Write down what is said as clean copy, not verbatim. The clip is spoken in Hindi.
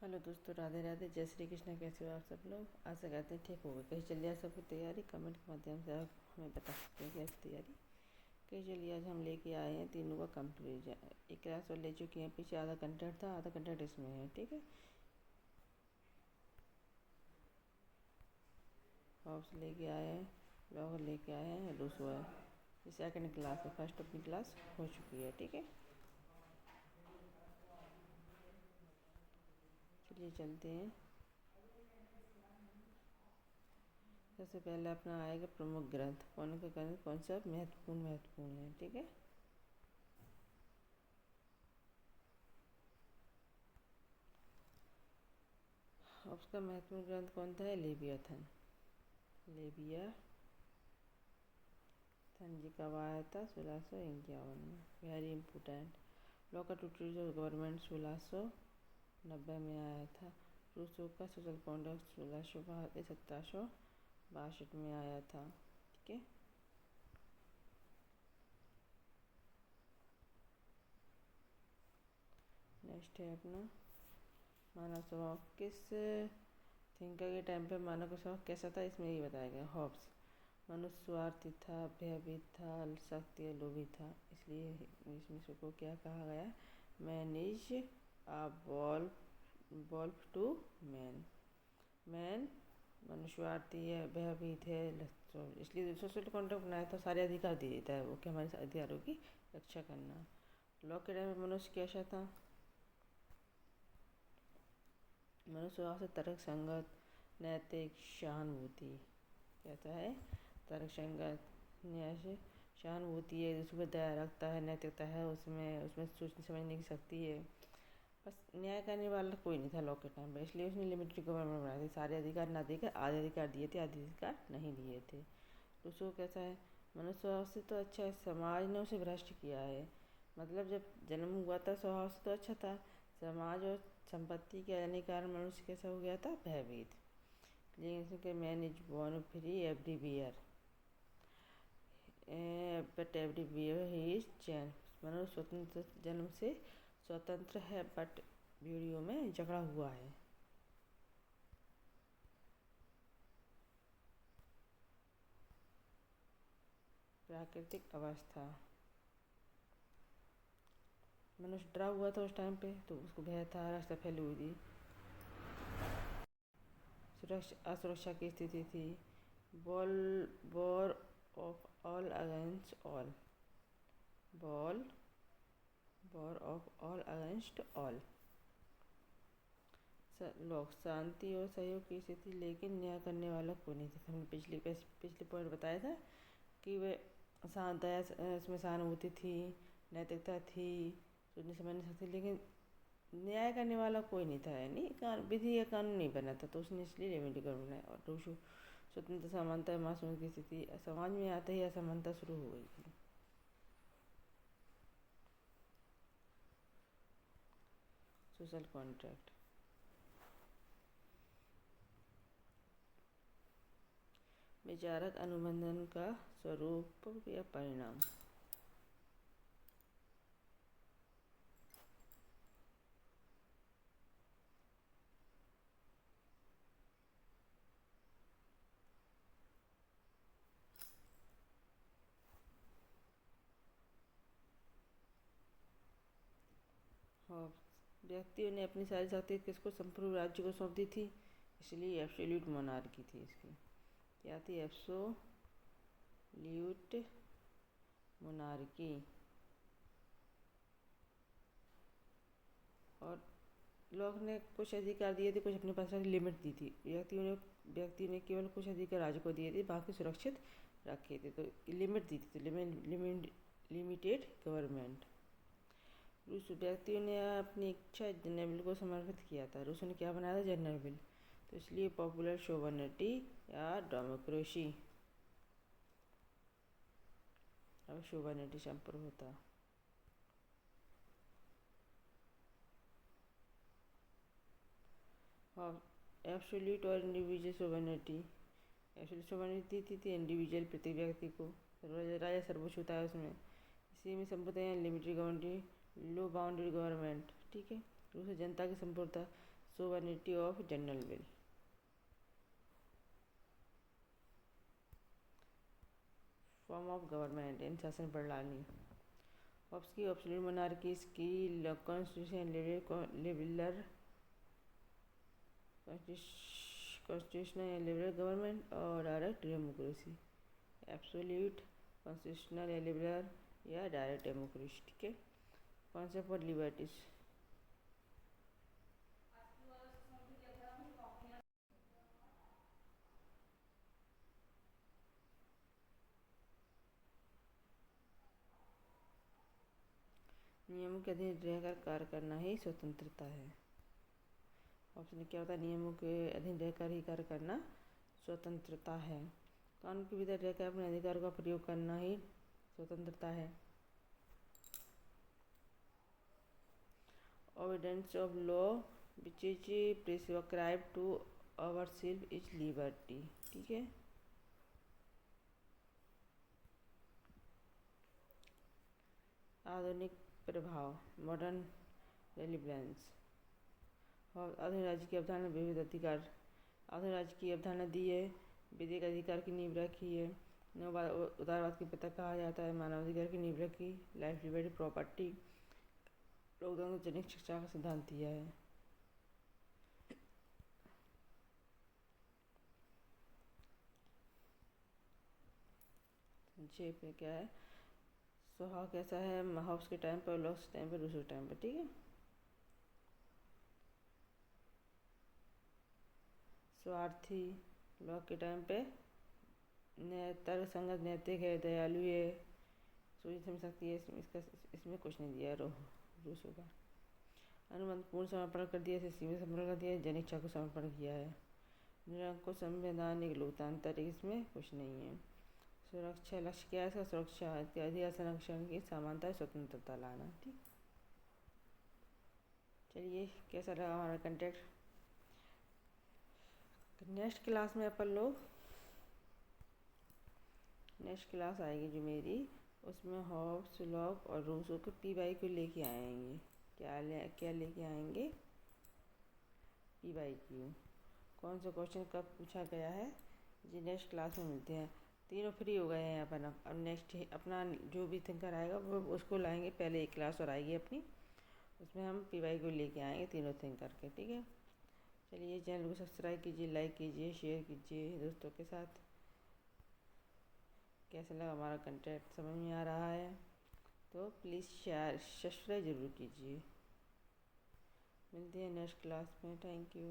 हेलो दोस्तों, राधे राधे, जय श्री कृष्ण। कैसे हो आप सब लोग? आशा करते हैं ठीक होगा। कहीं चलिए आज सबकी तैयारी कमेंट के माध्यम से आप हमें बता सकते हैं कि आज तैयारी कहीं चलिए। आज हम लेके आए हैं तीनों का कंपेरिजन। एक क्लास और ले चुके हैं, पीछे आधा कंटेंट था, आधा कंटेंट इसमें है। ठीक है, हॉब्स लेके आए हैं, लॉगर लेके आए हैं, रूसो है। ये सेकेंड क्लास है, फर्स्ट अपनी क्लास हो चुकी है। ठीक है, चलिए चलते हैं। सबसे पहले अपना आएगा प्रमुख ग्रंथ। कौन का ग्रंथ, कौन सा महत्वपूर्ण है। ठीक है, उसका महत्वपूर्ण ग्रंथ कौन था? लेवियाथन। लेवियाथन जी कब आया था? 1651 में। Very important. लॉ का ट्यूटोरियल गवर्नमेंट 1690 में आया था। रूसो का सोशल कॉन्डक्ट 1762 में आया था। ठीक है, नेक्स्ट है अपना मानव स्वभाव। किस थिंकर के टाइम पे मानव का स्वभाव कैसा था, इसमें ये बताया गया। हॉब्स। मनुष्य स्वार्थी था, भयभीत था, सख्त या लोभी था, इसलिए इसमें सबको क्या कहा गया? Man is a wolf to man. Man मनुष्यवार्थी है, भयभीत है, इसलिए सोशल कॉन्ट्रैक्ट बनाया था। सारे अधिकार दे देता है वो कि हमारे अधिकारों की रक्षा करना। लॉ के टाइम में मनुष्य कैसा था? मनुष्य स्वभाव से तर्क संगत, नैतिक, सहानुभूति। कहता है तर्क संगत, न्याय से सहानुभूति है, दूसरों पर दया रखता है, नैतिकता है उसमें उसमें सोचने समझने की शक्ति है। बस न्याय करने वाला कोई नहीं था लॉ के टाइम पर, इसलिए उसने लिमिटेड गवर्नमेंट बनाई थी। सारे अधिकार ना देकर आधे अधिकार दिए थे, आधे अधिकार नहीं दिए थे। दूसरों कैसा है? मनुष्य स्वभाव से तो अच्छा है, समाज ने उसे भ्रष्ट किया है। मतलब जब जन्म हुआ था स्वभाव से तो अच्छा था, समाज और संपत्ति के आने के कारण मनुष्य कैसा हो गया था? भयभीत। लेकिन man is born free everywhere but everywhere he is chain. मनुष्य स्वतंत्र, जन्म से स्वतंत्र है, बट वीडियो में झगड़ा हुआ है। प्राकृतिक अवस्था। मनुष्य डरा हुआ था उस टाइम पे, तो उसको भय था, रास्ता फैली हुई थी, असुरक्षा की स्थिति थी। Ball war of all against all. Ball war of all against all. लोग शांति और सहयोग की स्थिति, लेकिन न्याय करने वाला कोई नहीं था। हमने पिछले पॉइंट बताया था कि वे दया, इसमें सहानुभूति थी, नैतिकता थी, सोचने समझने सकती, लेकिन न्याय करने वाला कोई नहीं था। यानी विधि या कानून नहीं बना था, तो उसने इसलिए रेमेडी कर बनाया। और रूसो स्वतंत्र, समानता, मासूम की स्थिति। समाज में आते ही असमानता शुरू हो गई थी। Social contract. विचारक अनुबंधन का स्वरूप या परिणाम। व्यक्तियों ने अपनी सारी शक्ति किसको? संपूर्ण राज्य को सौंप दी थी, इसलिए एब्सोल्यूट मोनार्की थी इसकी। क्या थी? Absolute monarchy. और लोग ने कुछ अधिकार दिए थे, कुछ अपने पास लिमिट दी थी। व्यक्ति ने केवल कुछ अधिकार राज्य को दिए थे, बाकी सुरक्षित रखे थे, तो लिमिट दी थी। Limited government. रूस व्यक्तियों ने अपनी इच्छा जनरल बिल को समर्पित किया था। रूस ने क्या बनाया था? General bill. तो इसलिए पॉपुलर सोवर्निटी या डेमोक्रेसी। अब सोवर्निटी संपर्क होता। हाँ, एब्सोल्यूट और इंडिविजुअल सोवर्निटी। एब्सोल्यूट सोवर्निटी थी इंडिविजुअल, प्रत्येक व्यक्ति को। राजा सर्वोच्च होता है उसमें। इसी में संप्रदाय लिमिटेड गवर्नमेंट, लो बाउंडेड गवर्नमेंट। ठीक है, दूसरी जनता की संपूर्णता। Sovereignty of general will. Form of government in शासन प्रणाली। ऑप्स की एब्सोल्यूट मोनार्कीज की constitution liberal constitutional liberal government और डायरेक्ट डेमोक्रेसी। एब्सोल्यूट कॉन्स्टिट्यूशनल या लिबरल या डायरेक्ट डेमोक्रेसी। ठीक है। Concept of liberties. नियमों के अधीन रहकर कार्य करना ही स्वतंत्रता है। ऑप्शन क्या होता है? नियमों के अधीन रहकर ही कार्य करना स्वतंत्रता है। कानून के भीतर रहकर अपने अधिकार का प्रयोग करना ही स्वतंत्रता है। Obedience of law which is prescribe to our self is liberty. ठीक है। आधुनिक प्रभाव मॉडर्न रेलिवेंस। आधुनिक राज्य की अवधारणा विविध अधिकार। आधुनिक राज्य की अवधारणा दी है, विधिक अधिकार की नींव रखी है, उदारवाद की पिता कहा जाता है, मानवाधिकार की नींव रखी, लाइफ लिबर्टी प्रॉपर्टी, लोकतंत्र जनिक शिक्षा का सिद्धांत दिया है। संक्षेप में क्या है? स्वभाव कैसा है? हाउस के टाइम पर, लॉक्स के टाइम पर, रूसो के टाइम पर। ठीक है। स्वार्थी लॉक के टाइम पे तर्क संगत, नैतिक है, दयालु है, सोच समझ सकती है, इसमें कुछ नहीं दिया रूसो का। अनुबंध पूर्ण समर्पण कर दिया, सीमित समर्पण कर दिया, जनिक इच्छा को समर्पण किया है। निरंकुश संवैधानिक लोकतांत्रिक, इसमें कुछ नहीं है। सुरक्षा लक्ष्य क्या है इसका? सुरक्षा इत्यादि संरक्षण की समानता, स्वतंत्रता लाना। ठीक। चलिए, कैसा लगा हमारा कंटेंट? नेक्स्ट क्लास में अपन लोग नेक्स्ट क्लास आएगी जो मेरी, उसमें हॉब्स, लॉक और रूसो के पी को लेके आएंगे। क्या लेके आएंगे? PYQ। कौन सा क्वेश्चन कब पूछा गया है, जी नेक्स्ट क्लास में मिलते हैं। तीनों फ्री हो गए हैं अपन। अब नेक्स्ट अपना जो भी थिंकर आएगा वो उसको लाएंगे। पहले एक क्लास और आएगी अपनी, उसमें हम PYQ लेके आएंगे तीनों थिंकर के। ठीक है। चलिए, चैनल को सब्सक्राइब कीजिए, लाइक कीजिए, शेयर कीजिए दोस्तों के साथ। कैसा लगा हमारा कंटेंट? समझ में आ रहा है तो प्लीज़ शेयर सब्सक्राइब ज़रूर कीजिए। मिलते हैं नेक्स्ट क्लास में। Thank you.